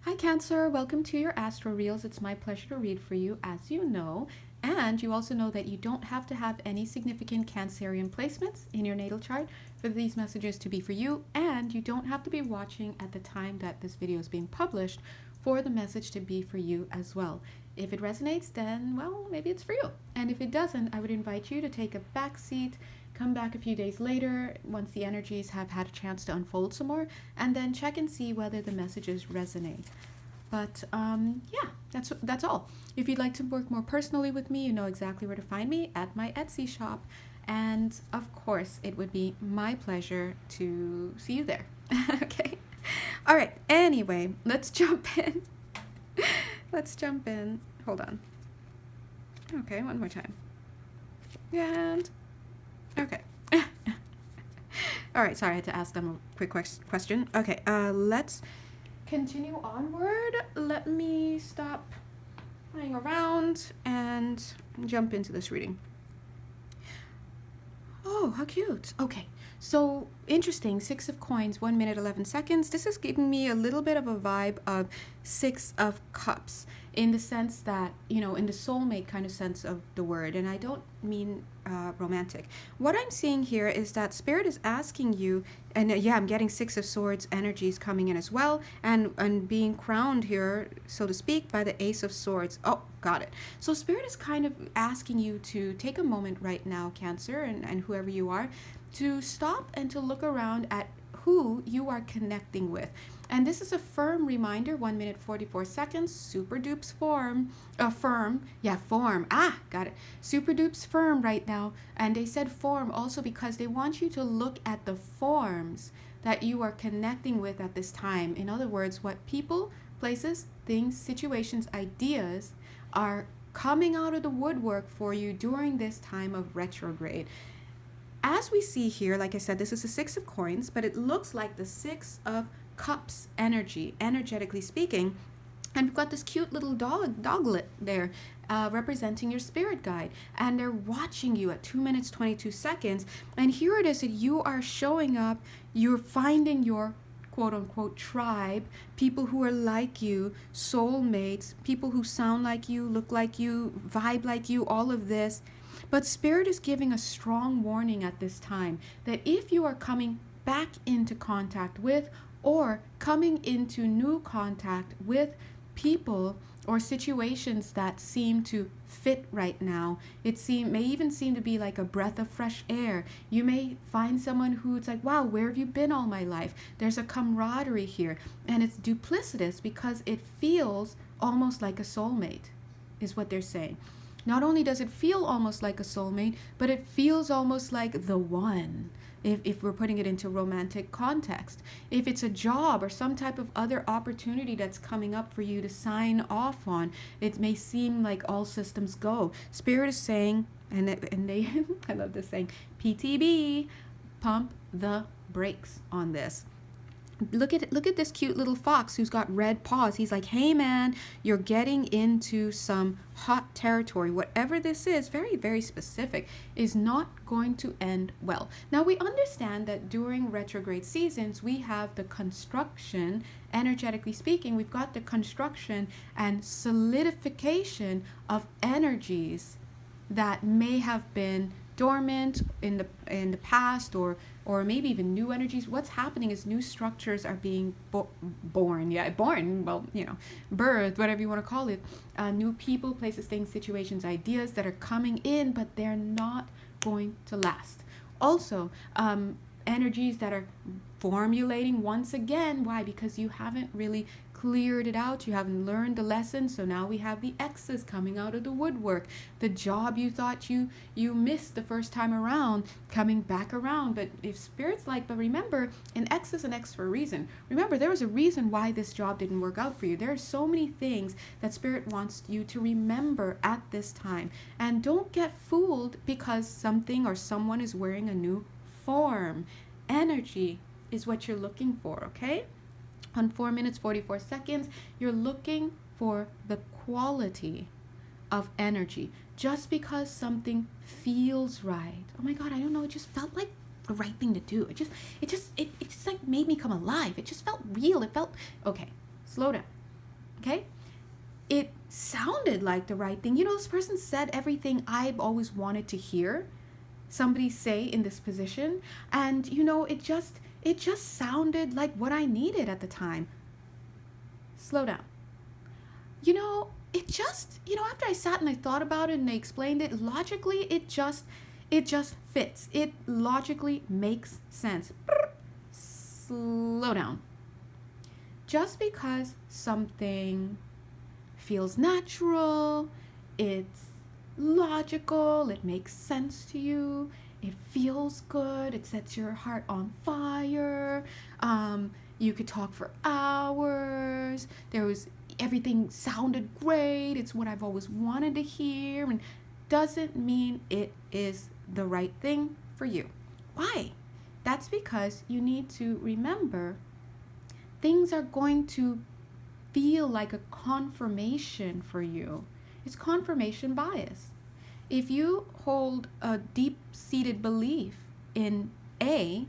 Hi Cancer, welcome to your Astro Reels. It's my pleasure to read for you, as you know. And you also know that you don't have to have any significant Cancerian placements in your natal chart for these messages to be for you. And you don't have to be watching at the time that this video is being published for the message to be for you as well. If it resonates, then, well, maybe it's for you. And if it doesn't, I would invite you to take a back seat, come back a few days later once the energies have had a chance to unfold some more, and then check and see whether the messages resonate. But yeah, that's all. If you'd like to work more personally with me, you know exactly where to find me at my Etsy shop. And of course, it would be my pleasure to see you there. Okay. All right. Anyway, let's jump in. Let's jump in. Hold on. Okay, one more time. And okay. All right, sorry, I had to ask them a quick question. Okay, let's continue onward. Let me stop playing around and jump into this reading. Oh, how cute. Okay, so interesting. 6 of Coins, 1 minute, 11 seconds. This is giving me a little bit of a vibe of 6 of Cups in the sense that, you know, in the soulmate kind of sense of the word. And I don't mean romantic. What I'm seeing here is that Spirit is asking you, and yeah, I'm getting 6 of Swords energies coming in as well, and being crowned here, so to speak, by the Ace of Swords. Oh, got it. So Spirit is kind of asking you to take a moment right now, Cancer, and whoever you are, to stop and to look around at who you are connecting with. And this is a firm reminder, 1 minute 44 seconds, super dupes form. Got it. Super dupes firm right now. And they said form also because they want you to look at the forms that you are connecting with at this time. In other words, what people, places, things, situations, ideas are coming out of the woodwork for you during this time of retrograde. As we see here, like I said, this is the 6 of Coins, but it looks like the 6 of Cups energy, energetically speaking. And we've got this cute little doglet there representing your spirit guide. And they're watching you at 2 minutes, 22 seconds. And here it is that you are showing up, you're finding your quote unquote tribe, people who are like you, soulmates, people who sound like you, look like you, vibe like you, all of this. But Spirit is giving a strong warning at this time that if you are coming back into contact with or coming into new contact with people or situations that seem to fit right now, may even seem to be like a breath of fresh air. You may find someone who's like, wow, where have you been all my life? There's a camaraderie here, and it's duplicitous because it feels almost like a soulmate, is what they're saying. Not only does it feel almost like a soulmate, but it feels almost like the one, if we're putting it into romantic context. If it's a job or some type of other opportunity that's coming up for you to sign off on, it may seem like all systems go. Spirit is saying, and they, I love this saying, PTB, pump the brakes on this. Look at this cute little fox who's got red paws. He's like, hey man, you're getting into some hot territory. Whatever this is, very, very specific, is not going to end well. Now we understand that during retrograde seasons, we have the construction, energetically speaking, we've got the construction and solidification of energies that may have been dormant in the past, or maybe even new energies. What's happening is new structures are being born. Well, you know, birth, whatever you want to call it. New people, places, things, situations, ideas that are coming in, but they're not going to last. Also, energies that are formulating once again. Why? Because you haven't really cleared it out. You haven't learned the lesson. So now we have the X's coming out of the woodwork. The job you thought you missed the first time around coming back around. But if Spirit's like, but remember, an X is an X for a reason. Remember, there was a reason why this job didn't work out for you. There are so many things that Spirit wants you to remember at this time. And don't get fooled because something or someone is wearing a new form. Energy is what you're looking for, okay? On 4 minutes 44 seconds, you're looking for the quality of energy. Just because something feels right. Oh my God, I don't know, it just felt like the right thing to do. It just like made me come alive. It just felt real. It felt okay. Slow down. Okay? It sounded like the right thing. You know, this person said everything I've always wanted to hear somebody say in this position, and you know, it just sounded like what I needed at the time. Slow down. You know, after I sat and I thought about it and they explained it logically, it just fits. It logically makes sense. Slow down. Just because something feels natural, it's logical, it makes sense to you, it feels good, it sets your heart on fire. You could talk for hours. Everything sounded great. It's what I've always wanted to hear, and doesn't mean it is the right thing for you. Why? That's because you need to remember things are going to feel like a confirmation for you. It's confirmation bias. If you hold a deep-seated belief in A,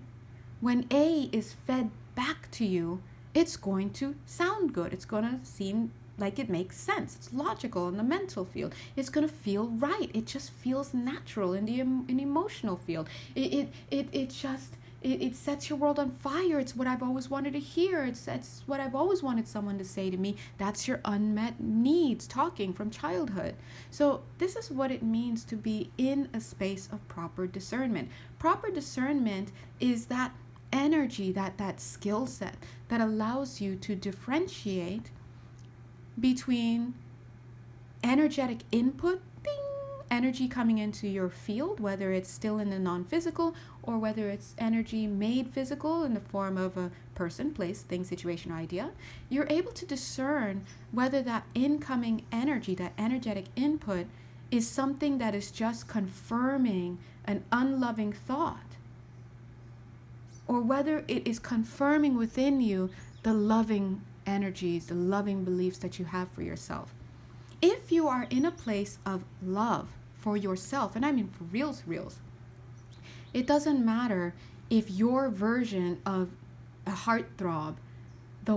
when A is fed back to you, it's going to sound good. It's going to seem like it makes sense. It's logical in the mental field. It's going to feel right. It just feels natural in the emotional field. It sets your world on fire. It's what I've always wanted to hear. It's what I've always wanted someone to say to me. That's your unmet needs talking from childhood. So this is what it means to be in a space of proper discernment. Proper discernment is that energy, that skill set that allows you to differentiate between energetic input, ding, energy coming into your field, whether it's still in the non-physical or whether it's energy made physical in the form of a person, place, thing, situation, or idea. You're able to discern whether that incoming energy, that energetic input, is something that is just confirming an unloving thought, or whether it is confirming within you the loving energies, the loving beliefs that you have for yourself. If you are in a place of love for yourself, and I mean for reals, it doesn't matter if your version of a heartthrob, the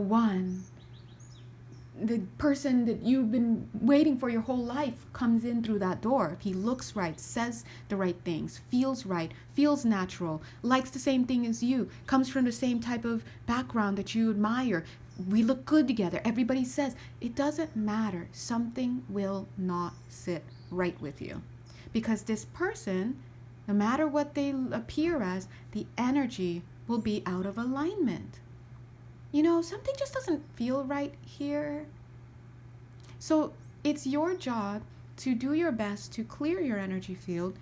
person that you've been waiting for your whole life, comes in through that door. If he looks right, says the right things, feels right, feels natural, likes the same thing as you, comes from the same type of background that you admire, we look good together, everybody says, it doesn't matter. Something will not sit right with you. Because this person, no matter what they appear as, the energy will be out of alignment. You know, something just doesn't feel right here. So it's your job to do your best to clear your energy field,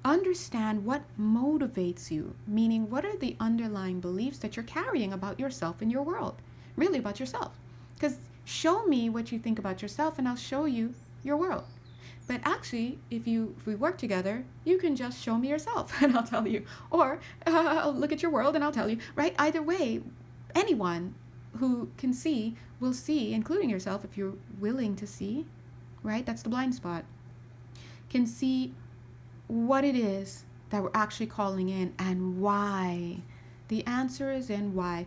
understand what motivates you, meaning what are the underlying beliefs that you're carrying about yourself and your world, really about yourself. Because show me what you think about yourself and I'll show you your world. But actually, if we work together, you can just show me yourself and I'll tell you. Or I'll look at your world and I'll tell you, right? Either way, anyone who can see will see, including yourself if you're willing to see, right? That's the blind spot. Can see what it is that we're actually calling in and why. The answer is in why.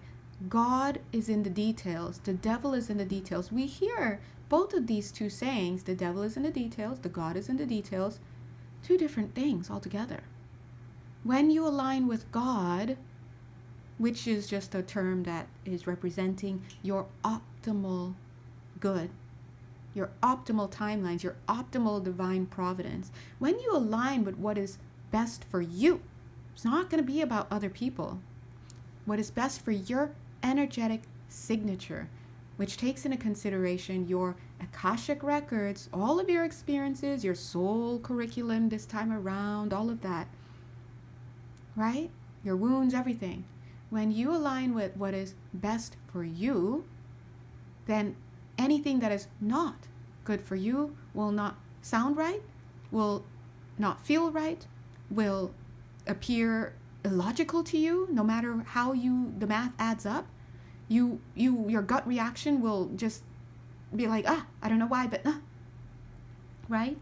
God is in the details. The devil is in the details. We hear both of these two sayings, the devil is in the details, the God is in the details, two different things altogether. When you align with God, which is just a term that is representing your optimal good, your optimal timelines, your optimal divine providence, when you align with what is best for you, it's not going to be about other people. What is best for your energetic signature, which takes into consideration your Akashic records, all of your experiences, your soul curriculum this time around, all of that, right? Your wounds, everything. When you align with what is best for you, then anything that is not good for you will not sound right, will not feel right, will appear illogical to you, no matter how the math adds up. Your gut reaction will just be like, I don't know why, but right?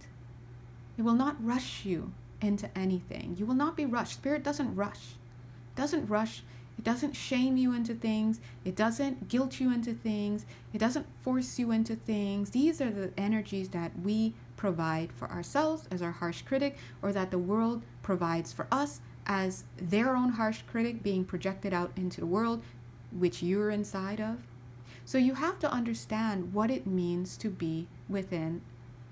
It will not rush you into anything. You will not be rushed. Spirit doesn't rush. It doesn't shame you into things. It doesn't guilt you into things. It doesn't force you into things. These are the energies that we provide for ourselves as our harsh critic, or that the world provides for us as their own harsh critic being projected out into the world, which you're inside of. So you have to understand what it means to be within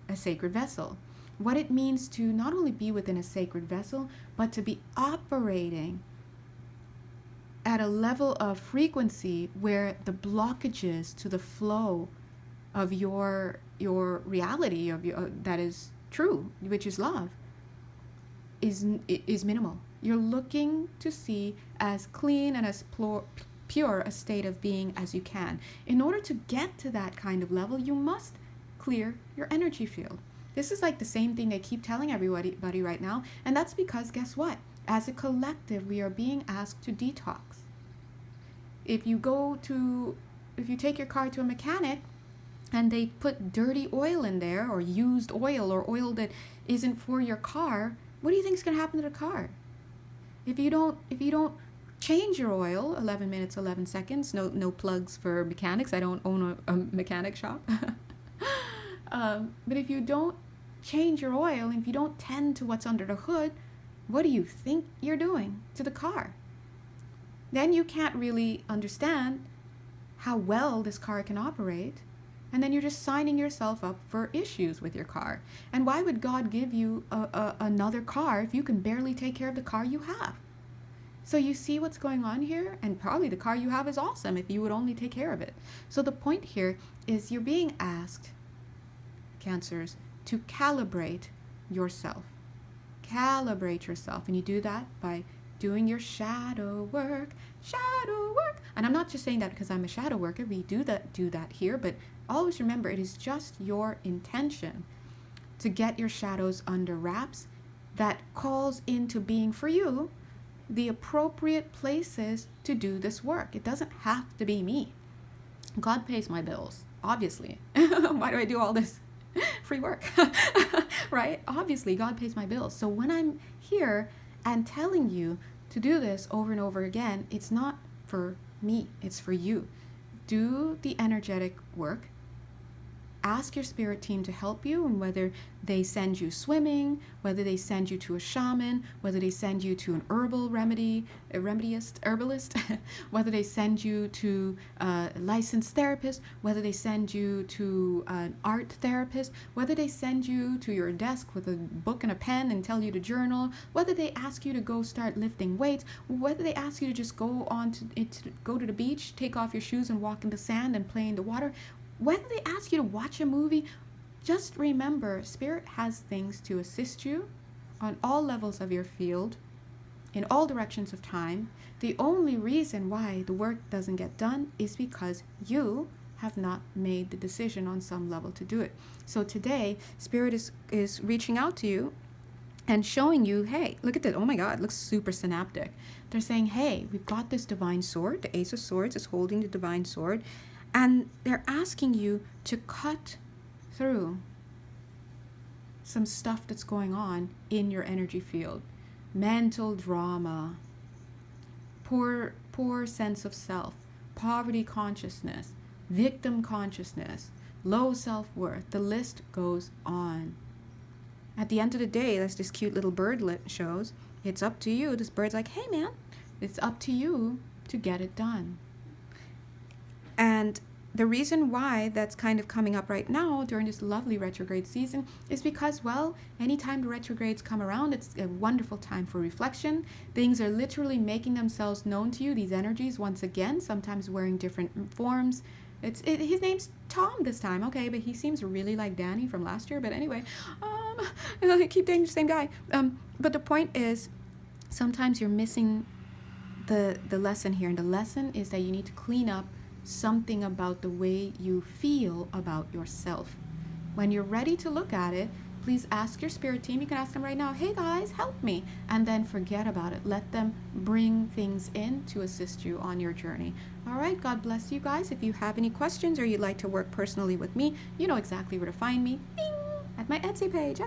a sacred vessel. What it means to not only be within a sacred vessel, but to be operating at a level of frequency where the blockages to the flow of your reality of your that is true, which is love, is minimal. You're looking to see as clean and as pure a state of being as you can. In order to get to that kind of level, you must clear your energy field. This is like the same thing they keep telling everybody right now, and that's because guess what? As a collective, we are being asked to detox. If you take your car to a mechanic and they put dirty oil in there, or used oil, or oil that isn't for your car, what do you think is going to happen to the car? If you don't change your oil, 11 minutes, 11 seconds, no plugs for mechanics. I don't own a mechanic shop. But if you don't change your oil, and if you don't tend to what's under the hood, what do you think you're doing to the car? Then you can't really understand how well this car can operate. And then you're just signing yourself up for issues with your car. And why would God give you another car if you can barely take care of the car you have? So you see what's going on here? And probably the car you have is awesome if you would only take care of it. So the point here is you're being asked, Cancers, to calibrate yourself. Calibrate yourself. And you do that by doing your shadow work. Shadow work. And I'm not just saying that because I'm a shadow worker. We do that here. But always remember, it is just your intention to get your shadows under wraps that calls into being for you the appropriate places to do this work. It doesn't have to be me. God pays my bills, obviously. Why do I do all this free work? Right? Obviously, God pays my bills. So when I'm here and telling you to do this over and over again, it's not for me, it's for you. Do the energetic work. Ask your spirit team to help you, and whether they send you swimming, whether they send you to a shaman, whether they send you to an herbalist, whether they send you to a licensed therapist, whether they send you to an art therapist, whether they send you to your desk with a book and a pen and tell you to journal, whether they ask you to go start lifting weights, whether they ask you to just go to the beach, take off your shoes and walk in the sand and play in the water, whether they ask you to watch a movie, just remember, Spirit has things to assist you on all levels of your field, in all directions of time. The only reason why the work doesn't get done is because you have not made the decision on some level to do it. So today, Spirit is reaching out to you and showing you, hey, look at this. Oh my God, it looks super synaptic. They're saying, hey, we've got this divine sword. The Ace of Swords is holding the divine sword. And they're asking you to cut through some stuff that's going on in your energy field. Mental drama, poor sense of self, poverty consciousness, victim consciousness, low self-worth. The list goes on. At the end of the day, as this cute little birdlet shows, it's up to you. This bird's like, hey man, it's up to you to get it done. And the reason why that's kind of coming up right now during this lovely retrograde season is because, well, anytime the retrogrades come around, it's a wonderful time for reflection. Things are literally making themselves known to you, these energies, once again, sometimes wearing different forms. His name's Tom this time, okay, but he seems really like Danny from last year. But anyway, I keep dating the same guy. But the point is, sometimes you're missing the lesson here. And the lesson is that you need to clean up something about the way you feel about yourself. When you're ready to look at it, please ask your spirit team. You can ask them right now, hey guys, help me. And then forget about it. Let them bring things in to assist you on your journey. All right, God bless you guys. If you have any questions or you'd like to work personally with me, you know exactly where to find me. Ding! At my Etsy page.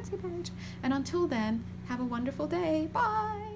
And until then, have a wonderful day. Bye!